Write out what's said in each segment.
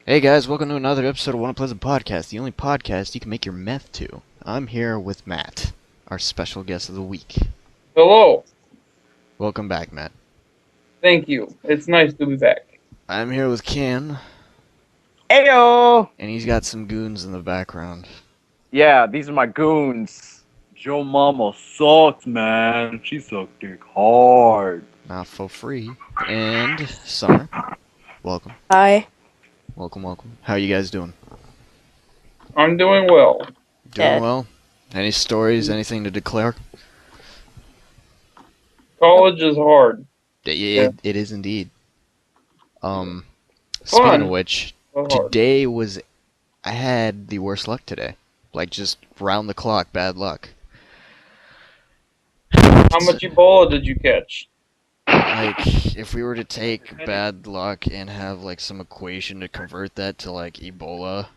Hey guys, welcome to another episode of One Pleasant Podcast, the only podcast you can make your meth to. I'm here with Matt, our special guest of the week. Hello. Welcome back, Matt. Thank you. It's nice to be back. I'm here with Ken, Ayo! and he's got some goons in the background. Yeah, these are my goons. Joe Mama sucks, man. She sucked dick hard. Not for free. And Summer, welcome. Hi. Welcome. How you guys doing? I'm doing well. Doing Yeah. well? Any stories, anything to declare? College is hard. It is indeed. Fun. Speaking of which, But hard. today was... I had the worst luck today. Like, just round the clock, bad luck. How much Ebola did you catch? Like, if we were to take bad luck and have, like, some equation to convert that to, like, Ebola,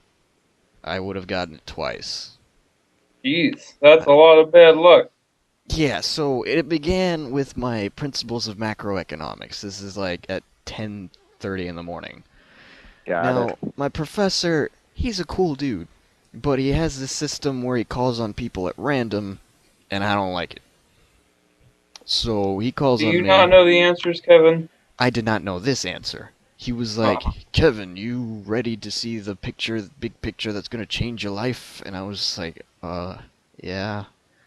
I would have gotten it twice. Jeez, that's a lot of bad luck. Yeah, so it began with my principles of macroeconomics. This is, like, at 10:30 in the morning. Now, my professor, he's a cool dude, but he has this system where he calls on people at random, and I don't like it. So he calls Do on you me. not know the answers, Kevin? I did not know this answer. He was like, Kevin, you ready to see the picture, the big picture that's gonna change your life? And I was like, yeah.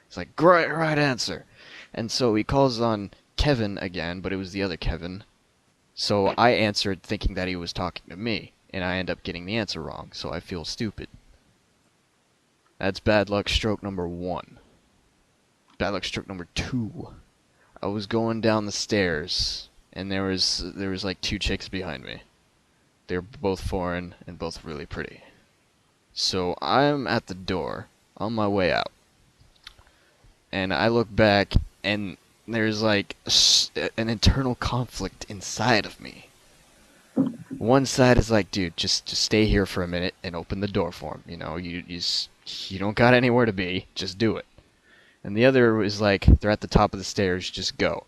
He's like, great, right answer. And so he calls on Kevin again, but it was the other Kevin. So I answered thinking that he was talking to me, and I end up getting the answer wrong, so I feel stupid. That's bad luck stroke number 1. Bad luck stroke number 2. I was going down the stairs, and there was like 2 chicks behind me. They're both foreign and both really pretty. So I'm at the door, on my way out. And I look back, and there's like an internal conflict inside of me. One side is like, dude, just stay here for a minute and open the door for him. You know, you don't got anywhere to be, just do it. And the other is like, they're at the top of the stairs, just go.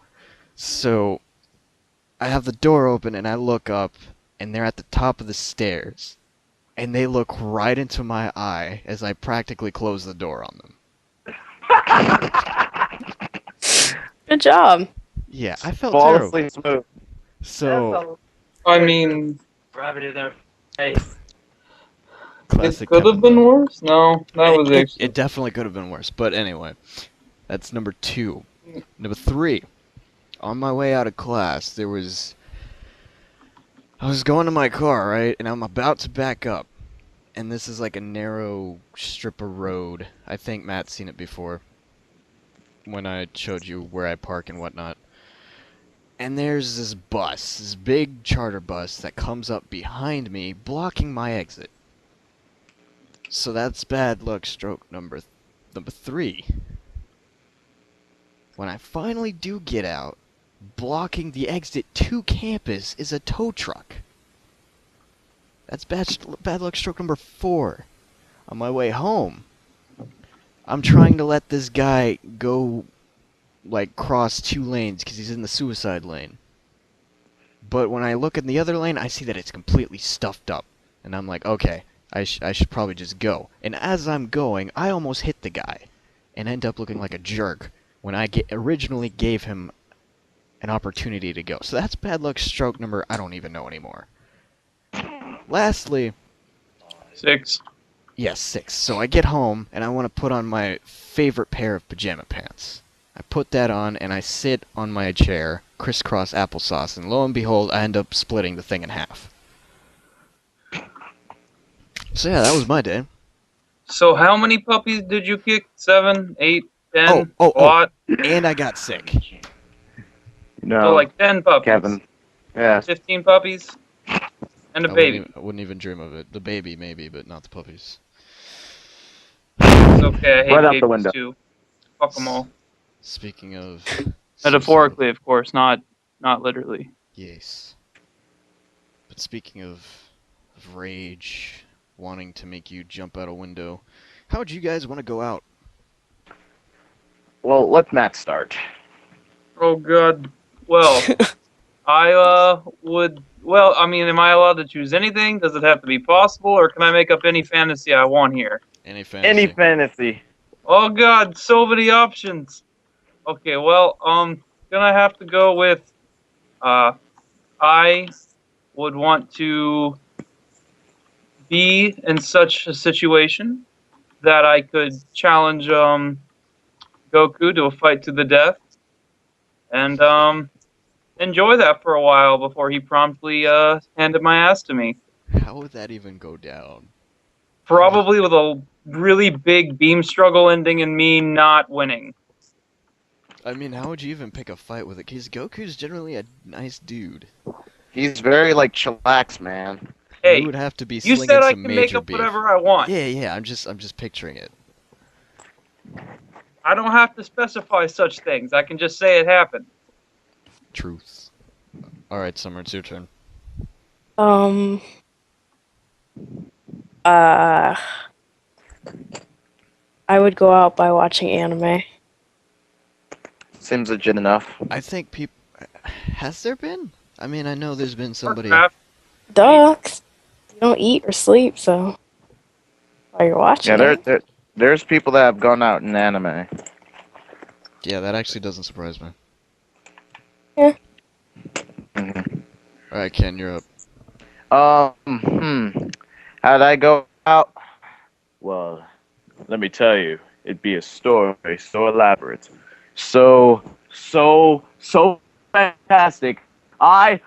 So I have the door open and I look up, and they're at the top of the stairs, and they look right into my eye as I practically close the door on them. Good job. Yeah, I felt terrible. Flawlessly smooth. So, I mean, Grab it in their face. classic it could have Kevin been Love. worse. No, that was actually. It definitely could have been worse. But anyway, that's number 2. Number 3. On my way out of class, I was going to my car, right? And I'm about to back up. And this is like a narrow strip of road. I think Matt's seen it before, when I showed you where I park and whatnot. And there's this bus, this big charter bus that comes up behind me, blocking my exit. So that's bad luck stroke number 3. When I finally do get out, blocking the exit to campus is a tow truck. That's bad luck stroke number 4. On my way home, I'm trying to let this guy go, like, cross 2 lanes because he's in the suicide lane. But when I look in the other lane, I see that it's completely stuffed up. And I'm like, okay, I should probably just go. And as I'm going, I almost hit the guy and end up looking like a jerk when I originally gave him an opportunity to go. So that's bad luck stroke number I don't even know anymore. Lastly, 6. yes, 6. So I get home, and I want to put on my favorite pair of pajama pants. I put that on, and I sit on my chair, crisscross applesauce, and lo and behold, I end up splitting the thing in half. So yeah, that was my day. So how many puppies did you kick? 7, 8, 10? Oh. A lot? And I got sick. No, So like 10 puppies. Kevin. Yeah. 15 puppies? And a baby. I wouldn't even dream of it. The baby, maybe, but not the puppies. It's okay, I hate Right out the babies window. too. Fuck them all. Speaking of... Metaphorically, of course, not literally. Yes. But speaking of rage, wanting to make you jump out a window, how would you guys want to go out? Well, let Matt start. Oh god. Well, I would. Well, I mean, am I allowed to choose anything? Does it have to be possible, or can I make up any fantasy I want here? Any Any fantasy. fantasy. Oh God, so many options. Okay, well, gonna have to go with. Uh, I would want to be in such a situation that I could challenge Goku to a fight to the death, and enjoy that for a while before he promptly handed my ass to me. How would that even go down? Probably with a really big beam struggle ending and me not winning. I mean, how would you even pick a fight with it? Because Goku's generally a nice dude. He's very like chillax, man. You Hey, would have to be you slinging said I some can make major up beef. whatever I want. Yeah, I'm just picturing it. I don't have to specify such things. I can just say it happened. Truth. Alright, Summer, it's your turn. Um. Uh. I would go out by watching anime. Seems legit enough. I think people... Has there been? I mean, I know there's been somebody... Warcraft. Ducks. You don't eat or sleep, so while you're watching Yeah, it. there's people that have gone out in anime. Yeah, that actually doesn't surprise me. Mhm. Alright, Ken, you're up. How'd I go out? Well, let me tell you, it'd be a story so elaborate, so fantastic. I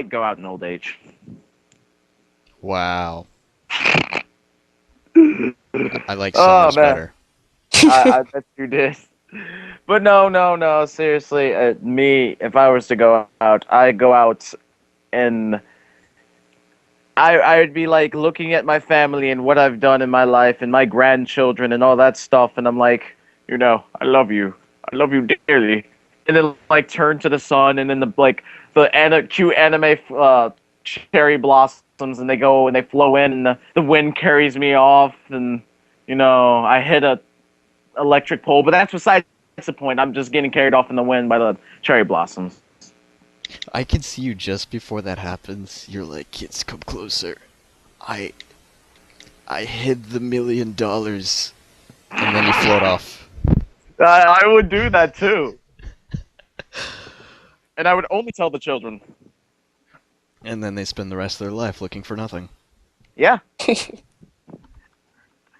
go out in old age. Wow. I like Oh Summer's man, better. I bet you did. But no, seriously, me, if I was to go out, I'd go out and I would be like looking at my family and what I've done in my life and my grandchildren and all that stuff, and I'm like, I love you. I love you dearly. And then like turn to the sun, and then cute anime cherry blossoms, and they go and they flow in, and the wind carries me off, and I hit a electric pole. But that's besides the point. I'm just getting carried off in the wind by the cherry blossoms. I can see you just before that happens. You're like, kids, come closer. I hid the $1,000,000. And then you float off. I would do that too. And I would only tell the children. And then they spend the rest of their life looking for nothing. Yeah.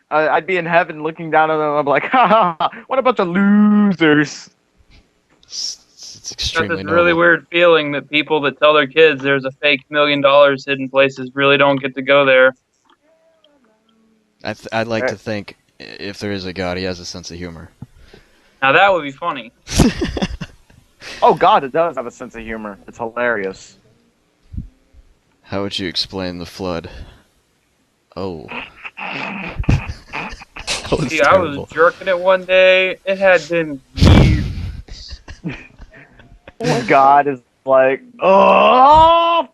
I'd be in heaven looking down at them, and I'm like, ha ha, what a bunch of losers. It's Got extremely this really noble. weird feeling that people that tell their kids there's a fake $1,000,000 hidden places really don't get to go there. I'd like to think if there is a god, he has a sense of humor. Now that would be funny. Oh god, it does have a sense of humor. It's hilarious. How would you explain the flood? Oh. That was See, I terrible. was jerking it one day. It had been years. God is like, oh!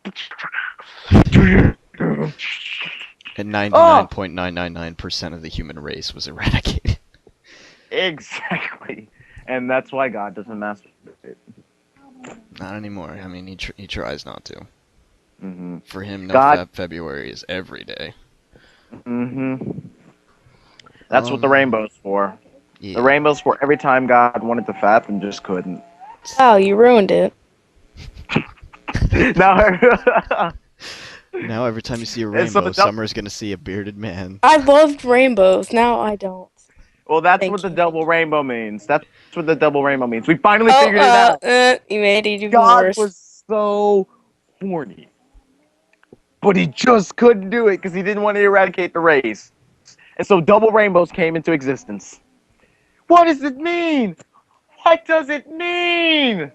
And 99.999% of the human race was eradicated. Exactly. And that's why God doesn't masturbate. Not anymore. I mean, he tries not to. Mm-hmm. For him, no God- Fab February is every day. Mm-hmm. That's what the rainbow's for. Yeah. The rainbow's for every time God wanted to fap and just couldn't. Oh, you ruined it. Now, Now every time you see a And so rainbow, the dou- Summer's gonna see a bearded man. I loved rainbows. Now I don't. well, that's Thank what the you. double rainbow means. That's what the double rainbow means. We finally Oh, figured it out. you made it even God worse. was so horny. But he just couldn't do it because he didn't want to eradicate the race. And so double rainbows came into existence. What does it mean? What does it mean?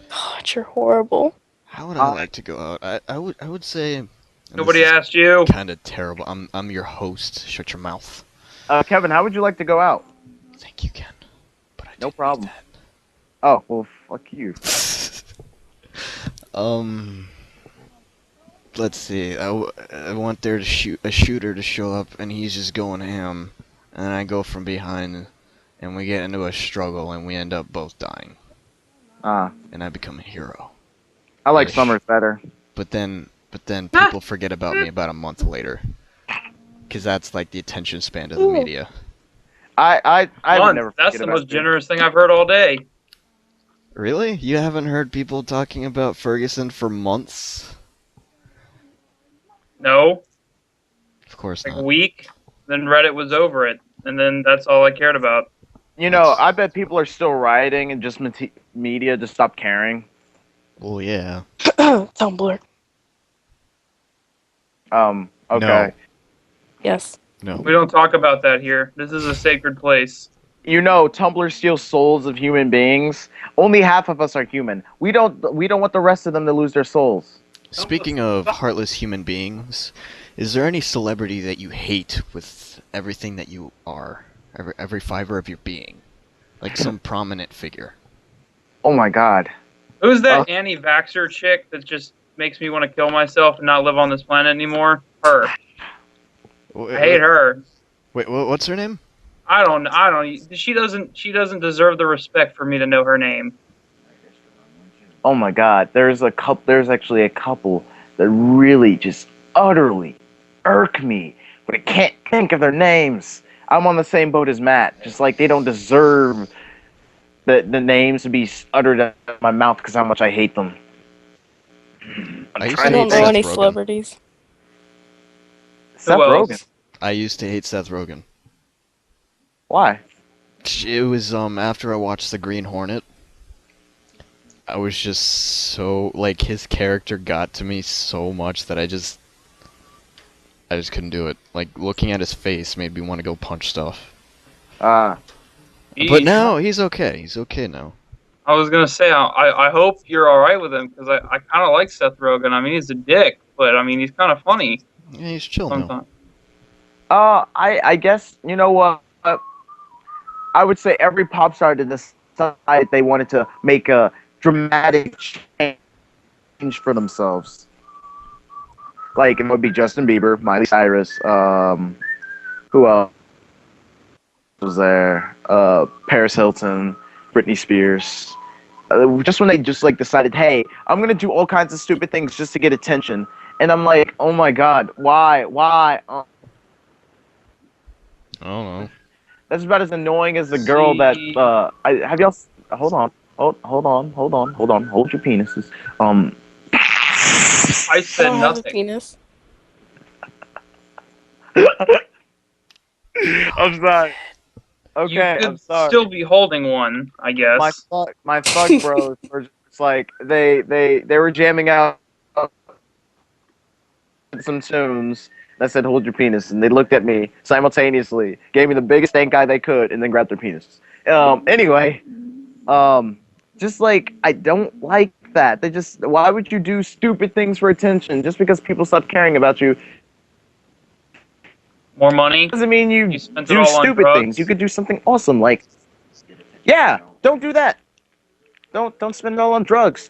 God, you're horrible. How would I like to go out? I would say. and Nobody this is asked you. Kind of terrible. I'm your host. Shut your mouth. Kevin, how would you like to go out? Thank you, Ken. But I No didn't problem. need Oh, well, fuck you. that. Let's see. I want there to a shooter to show up, and he's just going ham, and then I go from behind, and we get into a struggle, and we end up both dying, Ah. and I become a hero. I like summers better. But then people forget about me about a month later. Because that's like the attention span of the media. I would never That's forget the about most you. generous thing I've heard all day. Really? You haven't heard people talking about Ferguson for months? No, Of course like a not. week. Then Reddit was over it, and then that's all I cared about. You know, I bet people are still rioting and just media just stopped caring. Well, yeah. Tumblr. Okay. No. Yes. No. We don't talk about that here. This is a sacred place. You know, Tumblr steals souls of human beings. Only half of us are human. We don't want the rest of them to lose their souls. Speaking of heartless human beings, is there any celebrity that you hate with everything that you are? Every fiber of your being? Like some prominent figure? Oh my god. Who's that anti-vaxxer chick that just makes me want to kill myself and not live on this planet anymore? Her. I hate her. Wait, what's her name? I don't. She doesn't deserve the respect for me to know her name. Oh my god. There's actually a couple that really just utterly irk me, but I can't think of their names. I'm on the same boat as Matt. Just like they don't deserve the names to be uttered out of my mouth because how much I hate them. I used I to don't hate know Seth any Rogen. celebrities. Seth Who else? Rogen. I used to hate Seth Rogen. Why? It was after I watched The Green Hornet. I was just so like his character got to me so much that I just couldn't do it. Like looking at his face made me want to go punch stuff. But now he's okay. He's okay now. I was gonna say I hope you're all right with him because I kind of like Seth Rogen. I mean he's a dick, but I mean he's kind of funny Yeah, he's chill now. sometimes. I guess you know what. I would say every pop star did decide they wanted to make a dramatic change for themselves. Like it would be Justin Bieber, Miley Cyrus, who else was there? Paris Hilton, Britney Spears. Just when they just like decided, hey, I'm gonna do all kinds of stupid things just to get attention, and I'm like, oh my god, why? I don't know. That's about as annoying as the girl that have y'all hold on. Hold on. Hold your penises. I I said don't have a nothing. penis. I'm sorry. Okay, You I'm could sorry. still be holding one, I guess. My fuck bros were just like they were jamming out some tunes that said "Hold your penis," and they looked at me simultaneously, gave me the biggest stank eye they could, and then grabbed their penises. Anyway, just like I don't like that. They just why would you do stupid things for attention just because people stop caring about you? More money. Doesn't mean you spent it do all on stupid drugs? things. You could do something awesome like, yeah, don't do that. Don't spend it all on drugs.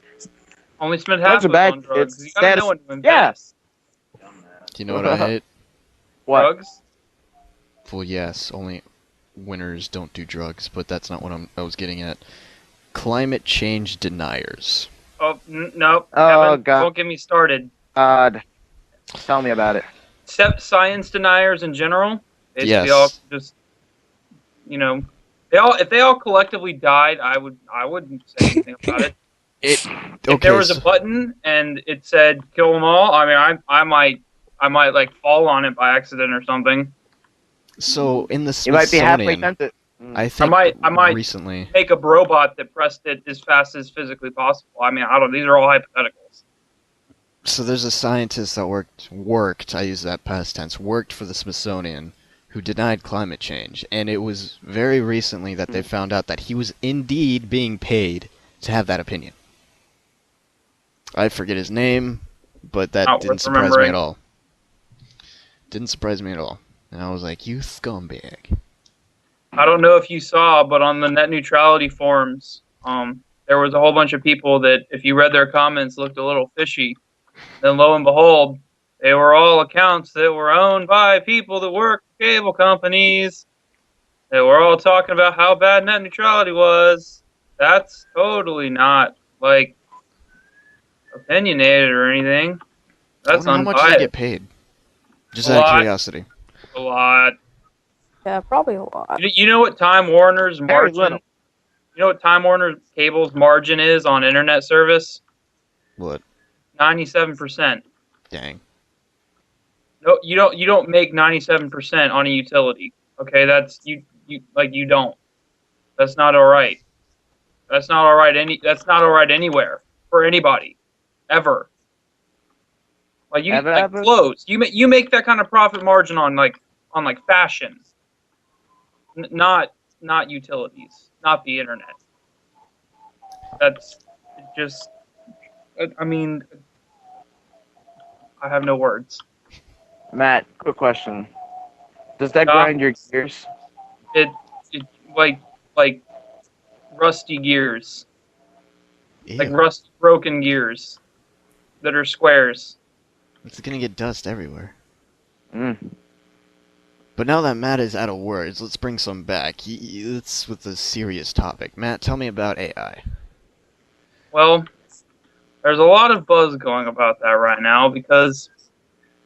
Only spent Drugs half are of it bad. on drugs. It's You gotta status. know when to Yeah. invest. Do you know what I hate? What? Drugs. Well, yes, only winners don't do drugs, but that's not what I was getting at. Climate change deniers. Oh no. Oh, Kevin, God. don't get me started. God, tell me about it. Science deniers in general. Basically, Yes. all just if they all collectively died, I wouldn't say anything about it. If there was a button and it said kill them all, I mean, I might like fall on it by accident or something. So in the You might be halfway Smithsonian, tempted. I think I might recently. make a robot that pressed it as fast as physically possible. I mean, I don't. These are all hypotheticals. So there's a scientist that worked. I use that past tense. Worked for the Smithsonian, who denied climate change, and it was very recently that they found out that he was indeed being paid to have that opinion. I forget his name, but that Not didn't worth surprise me remembering. at all. Didn't surprise me at all. And I was like, you scumbag. I don't know if you saw, but on the net neutrality forums, there was a whole bunch of people that, if you read their comments, looked a little fishy. Then lo and behold, they were all accounts that were owned by people that work for cable companies. They were all talking about how bad net neutrality was. That's totally not like opinionated or anything. I That's wonder how much they get unbiased. paid. Just A out of lot, curiosity. a lot. Yeah, probably a lot. You know what Time Warner's Very margin? little. You know what Time Warner Cable's margin is on internet service? What? 97%. Dang. No, you don't make 97% on a utility. Okay, that's you don't. That's not all right. That's not all right that's not all right anywhere for anybody ever. Like you Ever, like ever? clothes. You make that kind of profit margin on like fashion, not utilities, not the internet. That's just I mean, I have no words. Matt, quick question. Does that Uh, grind your gears? it it like rusty gears, like Ew. rusty broken gears that are squares. It's gonna get dust everywhere. Mm. But now that Matt is out of words, let's bring some back. Let's with a serious topic. Matt, tell me about AI. Well, there's a lot of buzz going about that right now because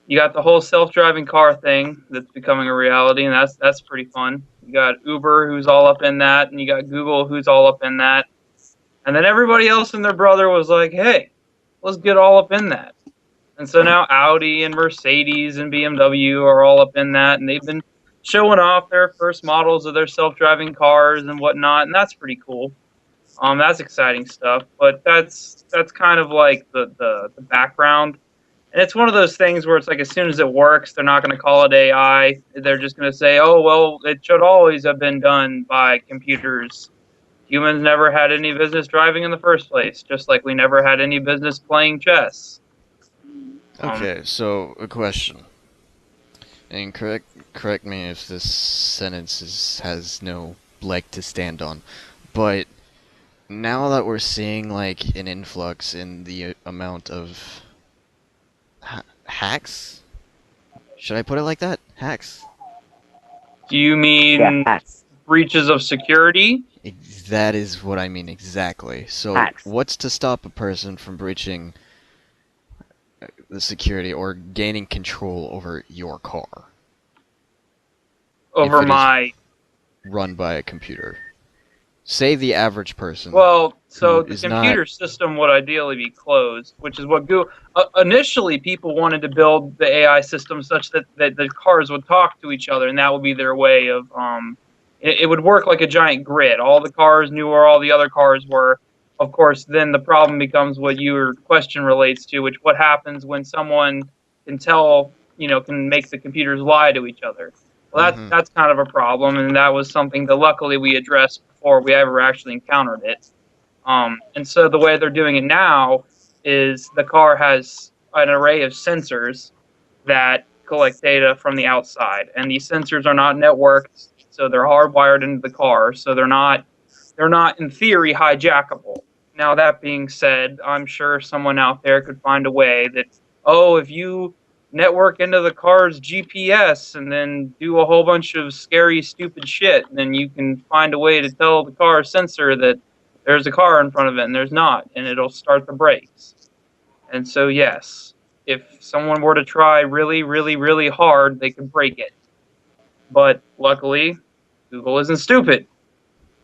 you got the whole self-driving car thing that's becoming a reality, and that's pretty fun. You got Uber who's all up in that, and you got Google who's all up in that, and then everybody else and their brother was like, "Hey, let's get all up in that." And so now Audi and Mercedes and BMW are all up in that, and they've been showing off their first models of their self-driving cars and whatnot, and that's pretty cool. That's exciting stuff, but that's kind of like the background. And it's one of those things where it's like as soon as it works, they're not going to call it AI. They're just going to say, "Oh well, it should always have been done by computers. Humans never had any business driving in the first place, just like we never had any business playing chess." Um, Okay, so a question. And correct me if this sentence has no leg to stand on. But now that we're seeing like an influx in the amount of hacks, should I put it like that? Hacks. do you Yeah, mean hacks. breaches of security? That is what I mean exactly. So, Hacks. what's to stop a person from breaching the security or gaining control over your car if Over it is my run by a computer? Say the average person Well, who so the is not. computer system would ideally be closed, which is what Google. Initially, people wanted to build the AI system such that the cars would talk to each other, and that would be their way of. It would work like a giant grid. All the cars knew where all the other cars were. Of course, then the problem becomes what your question relates to, which what happens when someone can tell, can make the computers lie to each other. Well, that's Hmm. that's kind of a problem, and that was something that luckily we addressed before we ever actually encountered it. And so the way they're doing it now is the car has an array of sensors that collect data from the outside, and these sensors are not networked, so they're hardwired into the car, so they're not in theory hijackable. Now that being said, I'm sure someone out there could find a way that, oh, if you network into the car's GPS and then do a whole bunch of scary, stupid shit, then you can find a way to tell the car sensor that there's a car in front of it and there's not, and it'll start the brakes. And so, yes, if someone were to try really, really, really hard, they could break it. But luckily, Google isn't stupid.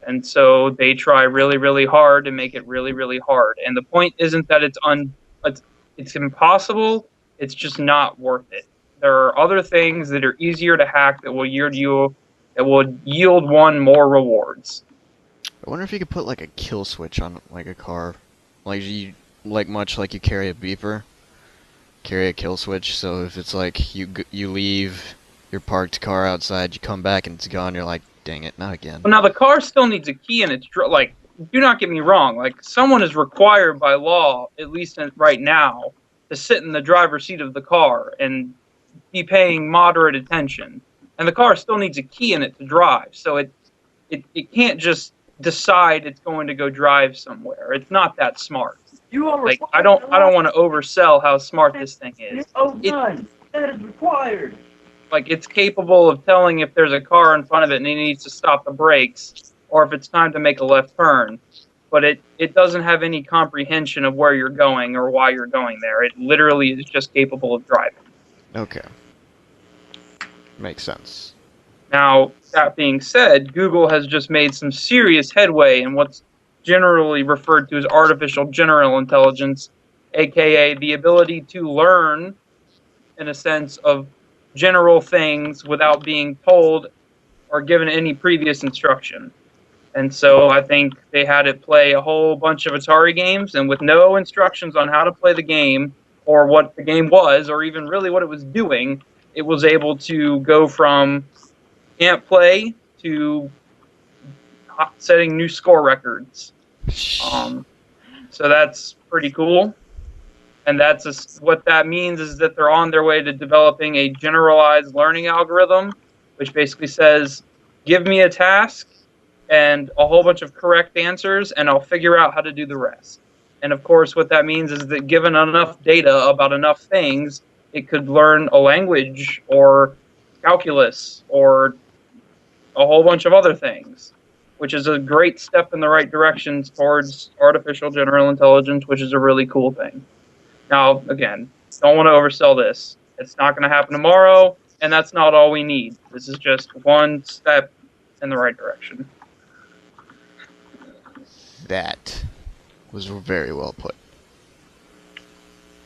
And so they try really, really hard to make it really, really hard. And the point isn't that it's impossible. It's just not worth it. There are other things that are easier to hack that will yield one more rewards. I wonder if you could put like a kill switch on like a car, like much like you carry a beeper, carry a kill switch. So if it's like you leave your parked car outside, you come back and it's gone. You're like, dang it, not again. But now the car still needs a key in its like. Do not get me wrong. Like someone is required by law, at least right now, to sit in the driver's seat of the car and be paying moderate attention. And the car still needs a key in it to drive. So it can't just decide it's going to go drive somewhere. It's not that smart. You are Like required I don't want to oversell how smart this thing is. Oh, It none. That is required. like it's capable of telling if there's a car in front of it and it needs to stop the brakes or if it's time to make a left turn. but it doesn't have any comprehension of where you're going or why you're going there. It literally is just capable of driving. Okay. Makes sense. Now, that being said, Google has just made some serious headway in what's generally referred to as artificial general intelligence, aka the ability to learn in a sense of general things without being told or given any previous instruction. And so I think they had it play a whole bunch of Atari games, and with no instructions on how to play the game or what the game was or even really what it was doing, it was able to go from can't play to setting new score records. Um, so that's pretty cool. And what that means is that they're on their way to developing a generalized learning algorithm, which basically says, give me a task and a whole bunch of correct answers, and I'll figure out how to do the rest. And of course, what that means is that given enough data about enough things, it could learn a language or calculus or a whole bunch of other things, which is a great step in the right direction towards artificial general intelligence, which is a really cool thing. Now, again, don't want to oversell this. It's not going to happen tomorrow, and that's not all we need. This is just one step in the right direction. That was very well put.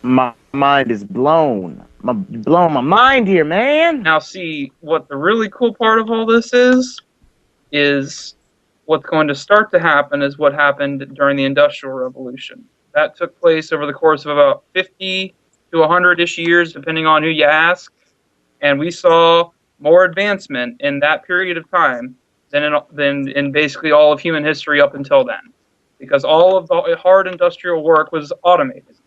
My mind is blown. Blowing my mind here, man. Now, see, what the really cool part of all this is what's going to start to happen is what happened during the Industrial Revolution. That took place over the course of about 50 to 100-ish years, depending on who you ask. And we saw more advancement in that period of time than in basically all of human history up until then. Because all of the hard industrial work was automated.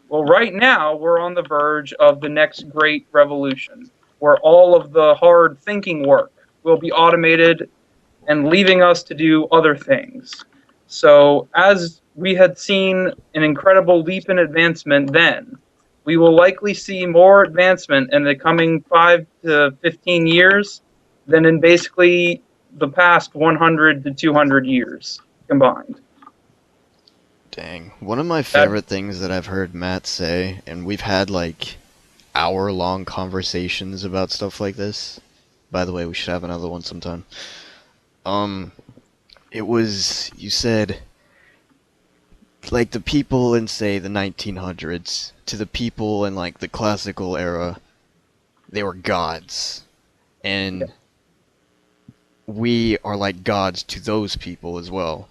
Well, right now, we're on the verge of the next great revolution, where all of the hard thinking work will be automated and leaving us to do other things. So, as we had seen an incredible leap in advancement then, we will likely see more advancement in the coming 5 to 15 years than in basically the past 100 to 200 years combined. Dang. One of my favorite things that I've heard Matt say, and we've had like hour-long conversations about stuff like this. By the way, we should have another one sometime. It was, you said, like the people in, say, the 1900s to the people in like the classical era, they were gods. And we are like gods to those people as well.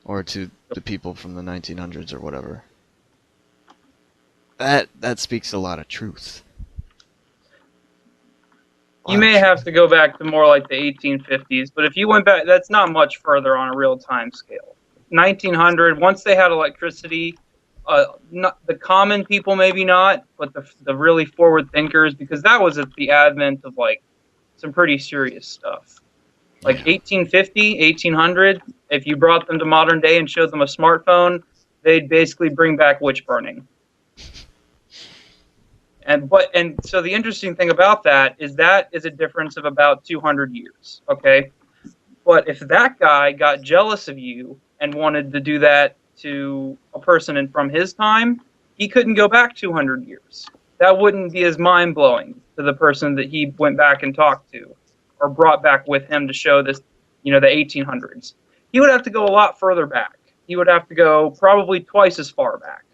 Or to the people from the 1900s or whatever. That speaks a lot of truth. You may have to go back to more like the 1850s, but if you went back, that's not much further on a real time scale. 1900, once they had electricity, not, the common people maybe not, but the really forward thinkers, because that was at the advent of like some pretty serious stuff. Like 1850, 1800, if you brought them to modern day and showed them a smartphone, they'd basically bring back witch burning. And so the interesting thing about that is a difference of about 200 years, okay? But if that guy got jealous of you and wanted to do that to a person from his time, he couldn't go back 200 years. That wouldn't be as mind-blowing to the person that he went back and talked to or brought back with him to show this, the 1800s. He would have to go a lot further back. He would have to go probably twice as far back,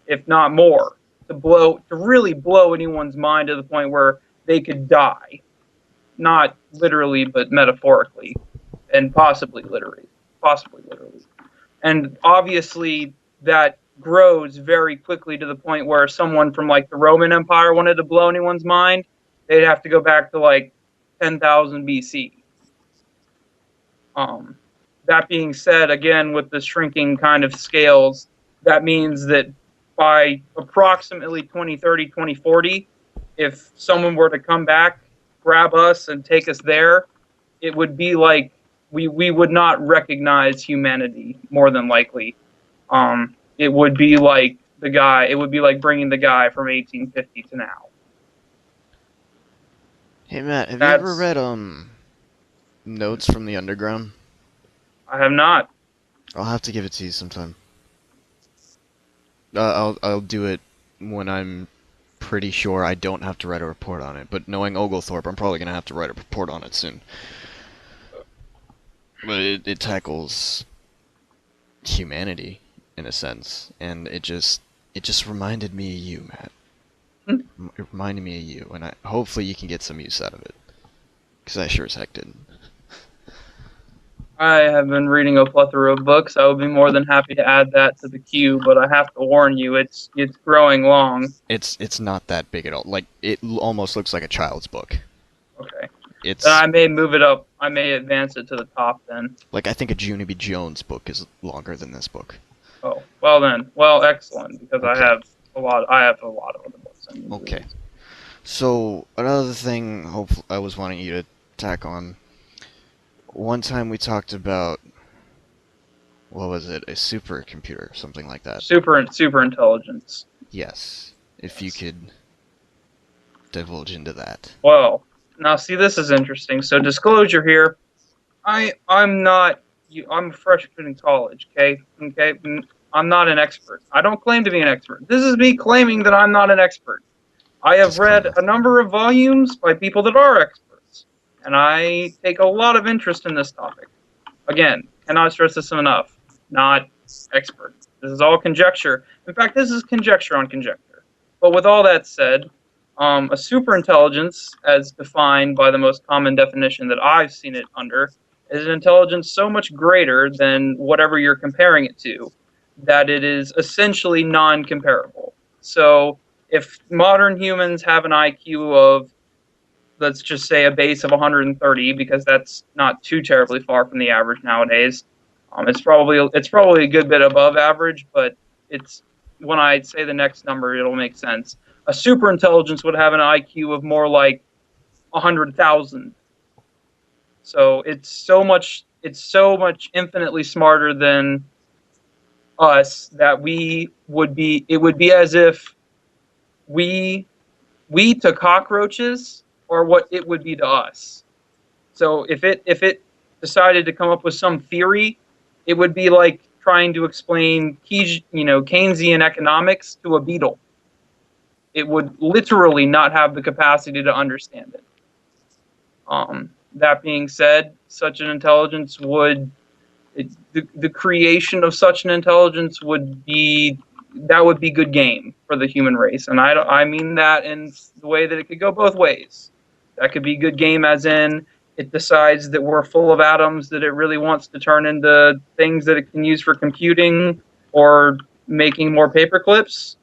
if not more, to really blow anyone's mind to the point where they could die. Not literally, but metaphorically, and possibly literally. And obviously that grows very quickly to the point where someone from like the Roman Empire wanted to blow anyone's mind, they'd have to go back to like 10,000 BC. That being said, again, with the shrinking kind of scales, that means that by approximately 2030, 2040, if someone were to come back, grab us, and take us there, it would be like we would not recognize humanity, more than likely. It would be like bringing the guy from 1850 to now. Hey Matt, have you ever read Notes from the Underground? I have not. I'll have to give it to you sometime. I'll do it when I'm pretty sure I don't have to write a report on it. But knowing Oglethorpe, I'm probably gonna have to write a report on it soon. But it tackles humanity in a sense, and it just reminded me of you, Matt. It reminded me of you, and hopefully you can get some use out of it, because I sure as heck didn't. I have been reading a plethora of books. I would be more than happy to add that to the queue, but I have to warn you, it's growing long. It's not that big at all. Like it almost looks like a child's book. Okay. Then It's I may move it up. I may advance it to the top then. like I think a Junie B. Jones book is longer than this book. Oh, well then. Well, excellent, because Okay. I have a lot of other books I need to Okay. read. So another thing, hopefully, I was wanting you to tack on. One time we talked about what was it? A supercomputer, something like that. Super intelligence. Yes. If you Yes. could divulge into that. Well, now see, this is interesting. So disclosure here. I'm not. I'm a freshman in college. Okay. I'm not an expert. I don't claim to be an expert. This is me claiming that I'm not an expert. I have read Disclaimer. a number of volumes by people that are experts, and I take a lot of interest in this topic. Again, cannot stress this enough. Not expert. This is all conjecture. In fact, this is conjecture on conjecture. But with all that said, a superintelligence, as defined by the most common definition that I've seen it under, is an intelligence so much greater than whatever you're comparing it to that it is essentially non-comparable. So if modern humans have an IQ of, let's just say, a base of 130, because that's not too terribly far from the average nowadays. It's probably a good bit above average, but it's when I say the next number, it'll make sense. A super intelligence would have an IQ of more like 100,000. So it's so much infinitely smarter than us that we would be. It would be as if we to cockroaches or what it would be to us. So if it decided to come up with some theory, it would be like trying to explain Keynesian economics to a beetle. It would literally not have the capacity to understand it. That being said, such an intelligence would the creation of such an intelligence would be good game for the human race, and I mean that in the way that it could go both ways. That could be good game, as in it decides that we're full of atoms that it really wants to turn into things that it can use for computing or making more paper clips,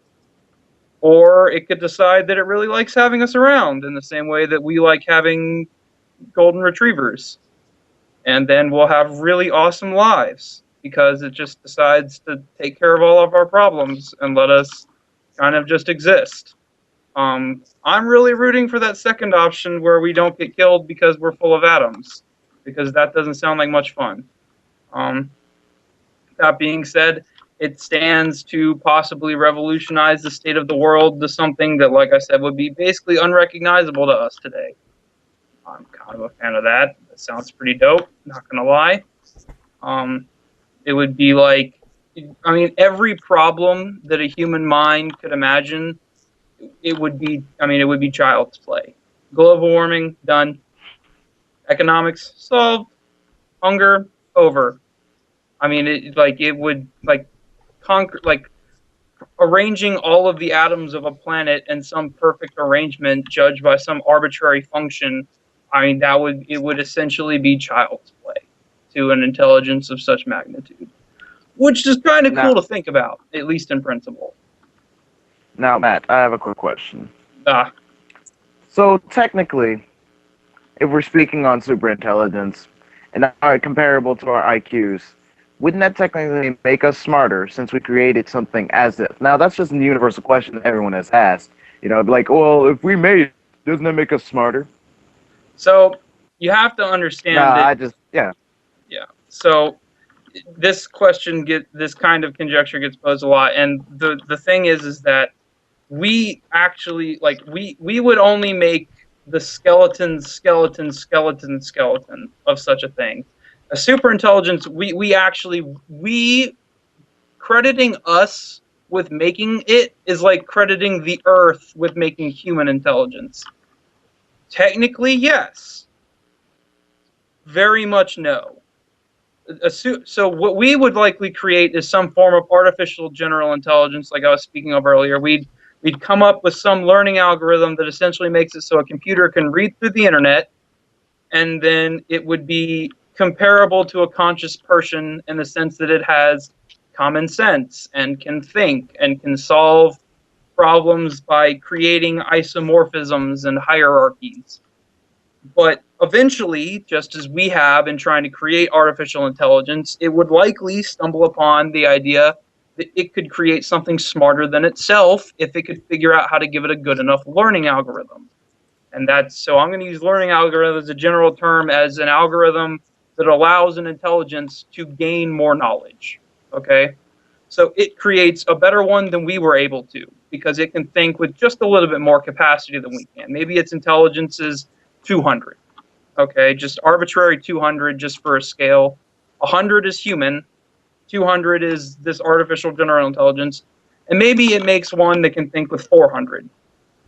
or it could decide that it really likes having us around in the same way that we like having golden retrievers, and then we'll have really awesome lives because it just decides to take care of all of our problems and let us kind of just exist. I'm really rooting for that second option where we don't get killed because we're full of atoms, because that doesn't sound like much fun. Um, that being said, it stands to possibly revolutionize the state of the world to something that, like I said, would be basically unrecognizable to us today. I'm kind of a fan of that. That sounds pretty dope, not gonna lie. Um, it would be like, I mean, every problem that a human mind could imagine, it would be child's play. Global warming, done. Economics, solved. Hunger, over. I mean, it would, like, conquer, like, arranging all of the atoms of a planet in some perfect arrangement judged by some arbitrary function. I mean, it would essentially be child's play to an intelligence of such magnitude, which is kind of Now, cool to think about, at least in principle. now, Matt, I have a quick question. Ah, So technically, if we're speaking on superintelligence and are comparable to our IQs, wouldn't that technically make us smarter since we created something as if? Now, that's just a universal question that everyone has asked. Like, well, if we made it, doesn't that make us smarter? so you have to No, understand that. yeah. Yeah. So this kind of conjecture gets posed a lot, and the thing is that we actually, like, we would only make the skeleton of such a thing. A super intelligence, we crediting us with making it is like crediting the Earth with making human intelligence. Technically, yes. Very much no. So what we would likely create is some form of artificial general intelligence, like I was speaking of earlier. We'd come up with some learning algorithm that essentially makes it so a computer can read through the internet, and then it would be comparable to a conscious person in the sense that it has common sense and can think and can solve problems by creating isomorphisms and hierarchies. But eventually, just as we have in trying to create artificial intelligence, it would likely stumble upon the idea that it could create something smarter than itself if it could figure out how to give it a good enough learning algorithm. And that's so I'm going to use learning algorithm as a general term as an algorithm that allows an intelligence to gain more knowledge. Okay? So it creates a better one than we were able to because it can think with just a little bit more capacity than we can. Maybe its intelligence is 200. Okay, just arbitrary 200 just for a scale. 100 is human, 200 is this artificial general intelligence, and maybe it makes one that can think with 400.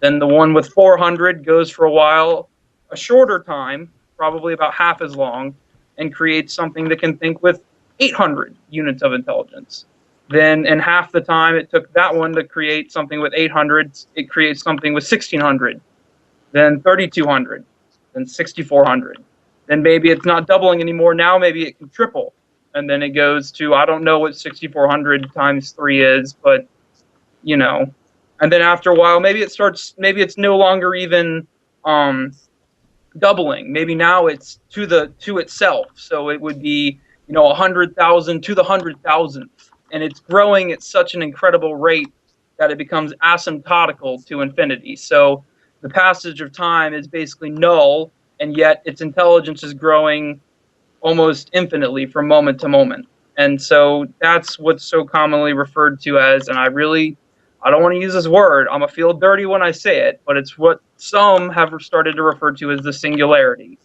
Then the one with 400 goes for a while, a shorter time, probably about half as long, and creates something that can think with 800 units of intelligence. Then in half the time it took that one to create something with 800, it creates something with 1600, then 3200, then 6400. Then maybe it's not doubling anymore. Now maybe it can triple. And then it goes to, I don't know what 6400 times 3 is, but you know, and then after a while, maybe it's no longer even doubling. Maybe now it's to itself. So it would be 100,000 to the 100,000th, and it's growing at such an incredible rate that it becomes asymptotical to infinity. So the passage of time is basically null, and yet its intelligence is growing almost infinitely from moment to moment. And so that's what's so commonly referred to as, and I don't want to use this word. I'm going to feel dirty when I say it, but it's what some have started to refer to as the singularity.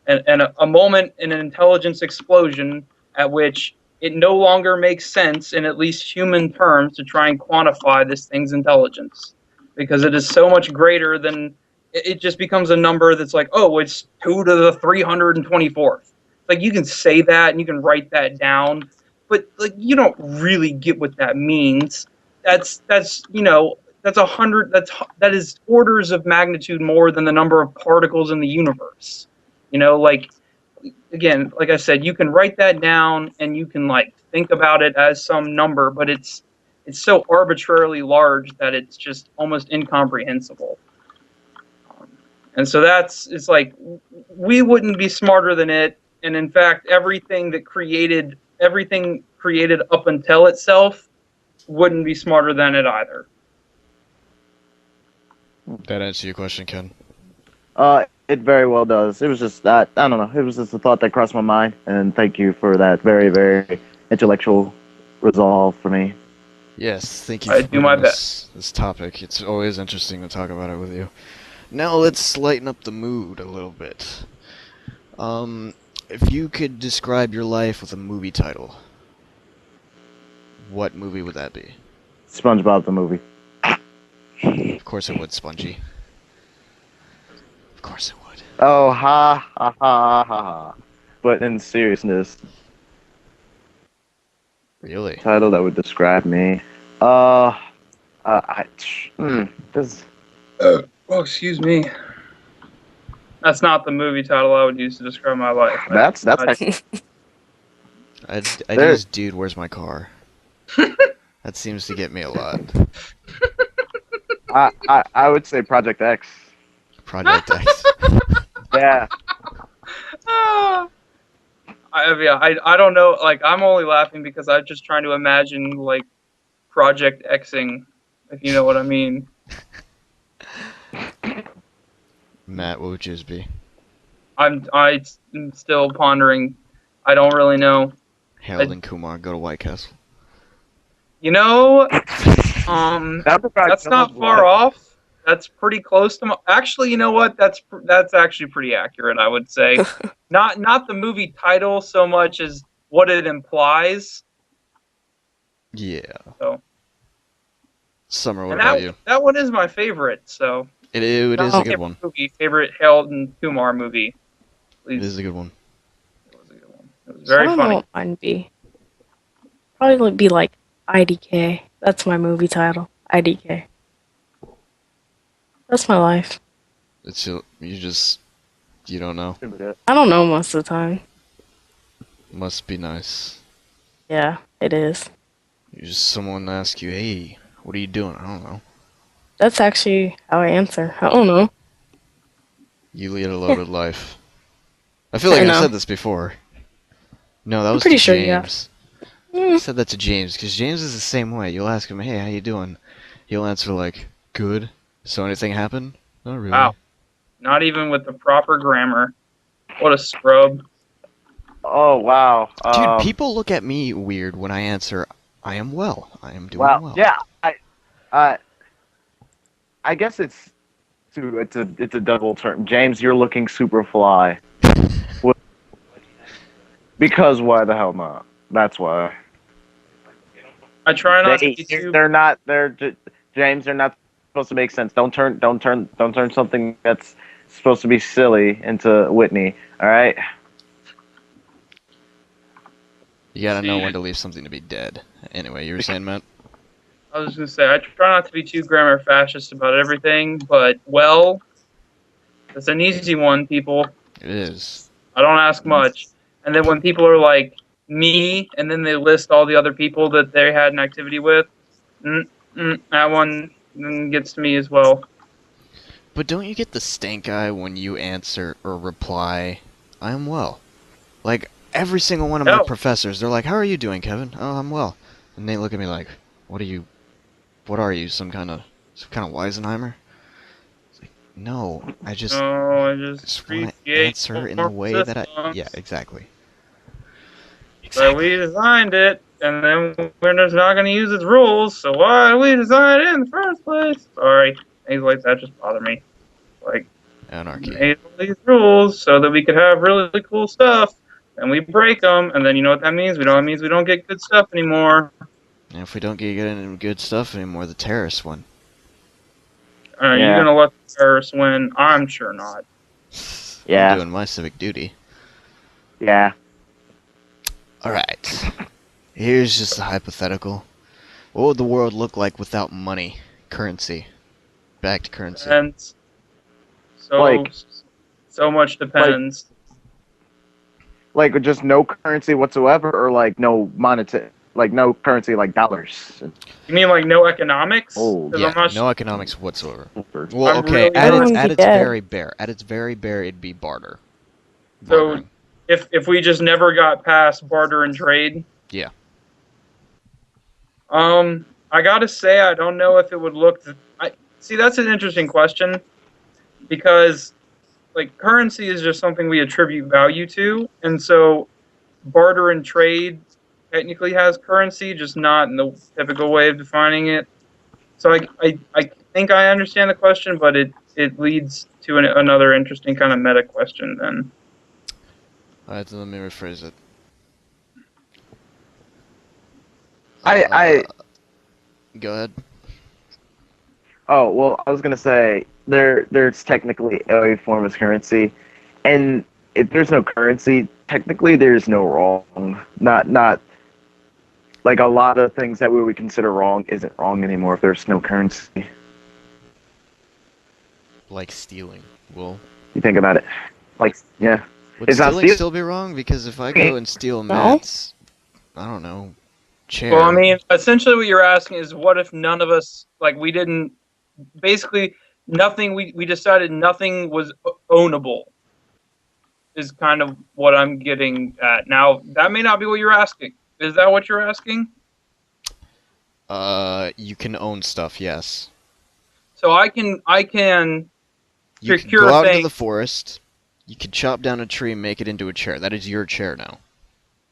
And a moment in an intelligence explosion at which it no longer makes sense in at least human terms to try and quantify this thing's intelligence. Because it is so much greater than, it just becomes a number that's like, oh, it's 2 to the 324th. Like you can say that and you can write that down, but like you don't really get what that means. That's 100. That is orders of magnitude more than the number of particles in the universe. Like again, like I said, you can write that down and you can like think about it as some number, but it's so arbitrarily large that it's just almost incomprehensible. And so it's like we wouldn't be smarter than it. And in fact, everything created up until itself wouldn't be smarter than it either. That answer your question, Ken? It very well does. It was just that, I don't know, it was just a thought that crossed my mind, and thank you for that very, very intellectual resolve for me. Yes, thank you I for do my this topic. It's always interesting to talk about it with you. Now let's lighten up the mood a little bit. If you could describe your life with a movie title, what movie would that be? SpongeBob the movie. Of course it would, Spongy. Of course it would. Oh, ha, ha, ha, ha, ha. But in seriousness, Really? title that would describe me. This. Oh, excuse me. That's not the movie title I would use to describe my life. That's I'd use Dude, Where's My Car? That seems to get me a lot. I would say Project X. Project X. Yeah. I don't know. Like I'm only laughing because I'm just trying to imagine like Project Xing, if you know what I mean. Matt, what would yours be? I'm still pondering. I don't really know. Harold and Kumar go to White Castle. That's not far off. That's pretty close to. Actually, you know what? That's actually pretty accurate. I would say, not the movie title so much as what it implies. Yeah. So, Summer, what and about you? that one is my favorite. So, It not is my a good favorite one. movie, favorite Harold and Kumar movie. It Please, is a good one. it was a good one. It was I very don't know funny. what mine would be. Probably would be like IDK. That's my movie title. IDK. That's my life. You don't know. I don't know most of the time. Must be nice. Yeah, it is. Someone asks you, hey, what are you doing? I don't know. That's actually how I answer. I don't know. You lead a Yeah, loaded life. I feel like I I've know. said this before. No, that I'm was to pretty sure you have. James. I Mm, said that to James, because James is the same way. You'll ask him, hey, how you doing? He'll answer like, good. So anything happen? Not really. Wow, not even with the proper grammar. What a scrub. Oh wow. Dude, people look at me weird when I answer, I am well. I am doing Wow. well. Yeah. Uh, I guess it's a double term. James, you're looking super fly. Well, because why the hell not? That's why. I try not to be too. They're not James. They're not supposed to make sense. Don't turn something that's supposed to be silly into Whitney. All right. You gotta know See, when to leave something to be dead. Anyway, you were saying, Matt? I was gonna say I try not to be too grammar fascist about everything, but well, it's an easy one, people. It is. I don't ask much, and then when people are like me, and then they list all the other people that they had an activity with, that one gets to me as well. But don't you get the stank eye when you answer or reply, I am well? Like, every single one of my No, professors, they're like, how are you doing, Kevin? Oh, I'm well. And they look at me like, what are you, some kind of Weisenheimer? It's like, no, no, I I just just want to appreciate answer in the more way that yeah, systems. exactly. But Exactly. we designed it, and then we're just not going to use its rules. So why did we design it in the first place? Sorry, things like that just bother me. Like, we Anarchy. made all these rules so that we could have really cool stuff, and we break them, and then you know what that means? That means we don't get good stuff anymore. And if we don't get any good stuff anymore, the terrorists win. Are you Yeah. going to let the terrorists win? I'm sure not. I'm Yeah. doing my civic duty. Yeah. Alright. Here's just a hypothetical. What would the world look like without money? Currency. Backed currency. And so, Like so much like depends. like just no currency whatsoever, or like no monetary, like no currency, like dollars. You mean like no economics? Oh. Because Yeah, I'm not. no economics whatsoever. Super. Well, I'm okay, really everyone not. would at be its dead. very bare. At its very bare, it'd be barter. So Bartering. if we just never got past barter and trade, Yeah. I gotta say I don't know if it would look. I see that's an interesting question because like currency is just something we attribute value to, and so barter and trade technically has currency, just not in the typical way of defining it. So I think I understand the question, but it leads to another interesting kind of meta question then. Alright, then let me rephrase it. I Go ahead. Oh, well, I was gonna say there's technically a form of currency, and if there's no currency, technically there's no wrong. Not like a lot of things that we would consider wrong isn't wrong anymore if there's no currency. Like stealing. Well, You think about it, like yeah, would it's not stealing stealing. still be wrong? Because if I go and steal No. Matt's, I don't know, Well, I chair. mean, essentially what you're asking is what if none of us like we didn't basically nothing we decided nothing was ownable is kind of what I'm getting at. Now, that may not be what you're asking. Is that what you're asking? You can own stuff, yes. So I can You can go procure out into the things forest, you can chop down a tree and make it into a chair. That is your chair now.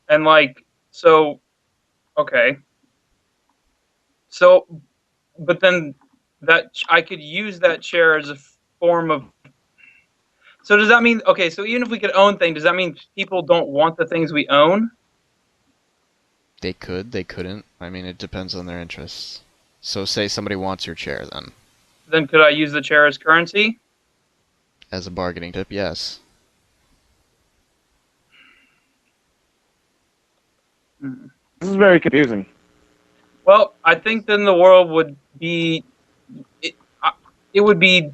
and like so okay. So but then that I could use that chair as a form of. So does that mean okay? So even if we could own things, does that mean people don't want the things we own? They could, they couldn't. I mean, it depends on their interests. So say somebody wants your chair then. Then could I use the chair as currency? As a bargaining tip, yes. Hmm. This is very confusing. Well, I think then the world would be it, it would be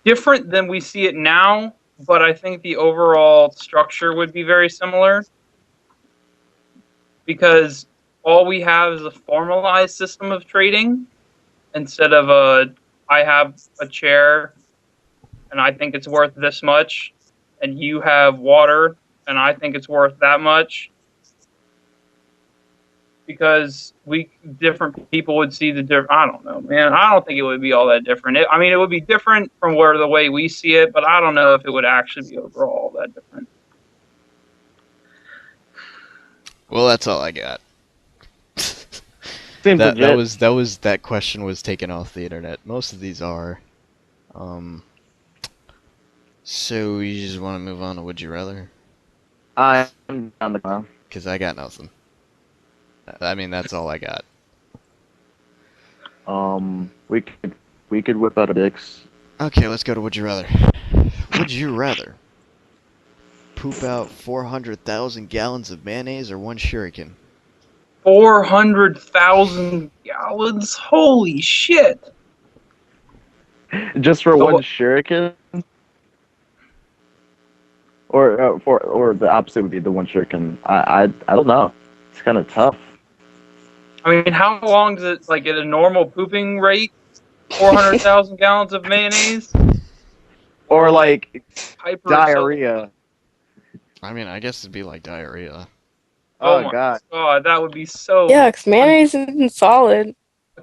different than we see it now, but I think the overall structure would be very similar because all we have is a formalized system of trading instead of I have a chair and I think it's worth this much and you have water and I think it's worth that much because we different people would see the different. I don't know, man. I don't think it would be all that different. I mean, it would be different from where the way we see it, but I don't know if it would actually be overall that different. Well, that's all I got. Seems legit. That question was taken off the internet. Most of these are. So you just want to move on to Would You Rather? I'm on the clown. Because I got nothing. I mean, that's all I got. We could whip out a dicks. Okay, let's go to Would You Rather. Would you rather poop out 400,000 gallons of mayonnaise or one shuriken? 400,000 gallons. Holy shit! Just for So one what- shuriken? Or the opposite would be the one shuriken. I don't know. It's kind of tough. I mean, how long does it like at a normal pooping rate? 400,000 gallons of mayonnaise Or like hyper diarrhea. I mean, I guess it'd be like diarrhea. Oh Oh my god. god, that would be so. Yeah, 'cause mayonnaise isn't solid.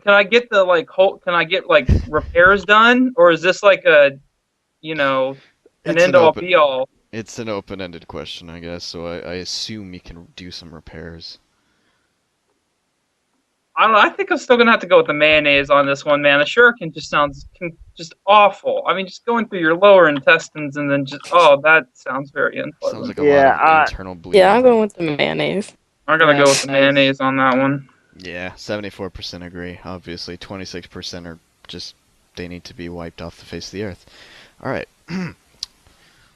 Can I get the like whole? Can I get like repairs done, or is this like a, you know, an It's end all be all? It's an open-ended question, I guess. So I assume you can do some repairs. I don't know. I think I'm still gonna have to go with the mayonnaise on this one, man. A shuriken just sounds just awful. I mean, just going through your lower intestines and then just that sounds very Sounds unpleasant. like a Yeah, lot of internal bleeding. Yeah, I'm going with the mayonnaise. I'm gonna go with the Nice. mayonnaise on that one. Yeah, 74% agree. Obviously, 26% are just they need to be wiped off the face of the earth. All right.